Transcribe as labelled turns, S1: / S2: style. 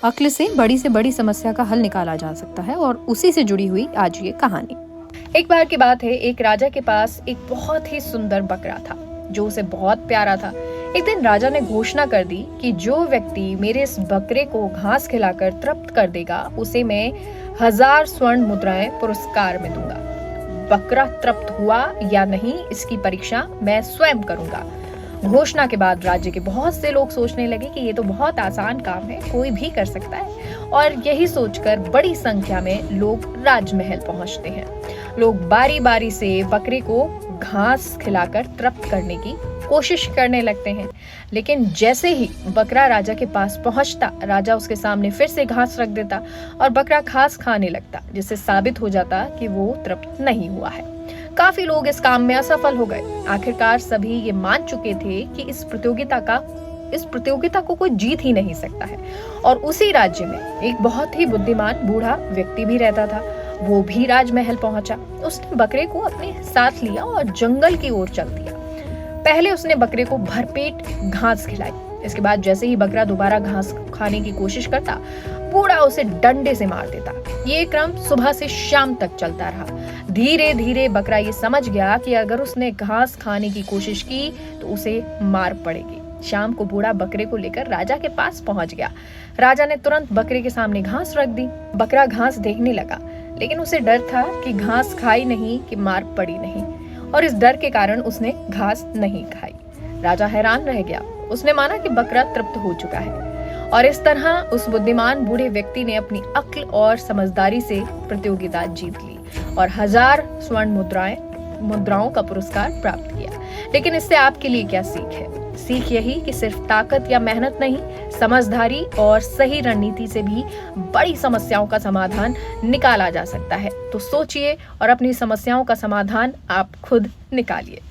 S1: अक्ल से बड़ी समस्या का हल निकाला जा सकता है और उसी से जुड़ी हुई आज ये कहानी। एक बार की बात है, एक राजा के पास एक बहुत ही सुंदर बकरा था जो उसे बहुत प्यारा था। एक दिन राजा ने घोषणा कर दी कि जो व्यक्ति मेरे इस बकरे को घास खिलाकर तृप्त कर देगा उसे मैं 1000 स्वर्ण मुद्राएं पुरस्कार में दूंगा। बकरा तृप्त हुआ या नहीं इसकी परीक्षा मैं स्वयं करूंगा। घोषणा के बाद राज्य के बहुत से लोग सोचने लगे कि ये तो बहुत आसान काम है, कोई भी कर सकता है, और यही सोचकर बड़ी संख्या में लोग राजमहल पहुंचते हैं। लोग बारी बारी से बकरे को घास खिलाकर तृप्त करने की कोशिश करने लगते हैं, लेकिन जैसे ही बकरा राजा के पास पहुंचता, राजा उसके सामने फिर से घास रख देता और बकरा घास खाने लगता, जिससे साबित हो जाता कि वो तृप्त नहीं हुआ है। काफी लोग इस काम में असफल हो गए। आखिरकार सभी ये मान चुके थे कि इस प्रतियोगिता को कोई जीत ही नहीं सकता है। और उसी राज्य में एक बहुत ही बुद्धिमान बूढ़ा व्यक्ति भी रहता था। वो भी राजमहल पहुंचा। उसने बकरे को अपने साथ लिया और जंगल की ओर चल दिया। पहले उसने बकरे को भरपेट घास खिलाई। इसके बाद जैसे ही बकरा दोबारा घास खाने की कोशिश करता, बूढ़ा उसे डंडे से मार देता। ये क्रम सुबह से शाम तक चलता रहा। धीरे धीरे बकरा ये समझ गया कि अगर उसने घास खाने की कोशिश की तो उसे मार पड़ेगी। शाम को बूढ़ा बकरे को लेकर राजा के पास पहुंच गया। राजा ने तुरंत बकरे के सामने घास रख दी। बकरा घास देखने लगा, लेकिन उसे डर था कि घास खाई नहीं कि मार पड़ी नहीं, और इस डर के कारण उसने घास नहीं खाई। राजा हैरान रह गया। उसने माना कि बकरा तृप्त हो चुका है, और इस तरह उस बुद्धिमान बूढ़े व्यक्ति ने अपनी अक्ल और समझदारी से प्रतियोगिता जीत ली और 1000 स्वर्ण मुद्राओं का पुरस्कार प्राप्त किया। लेकिन इससे आपके लिए क्या सीख है? सीख यही कि सिर्फ ताकत या मेहनत नहीं, समझदारी और सही रणनीति से भी बड़ी समस्याओं का समाधान निकाला जा सकता है। तो सोचिए और अपनी समस्याओं का समाधान आप खुद निकालिए।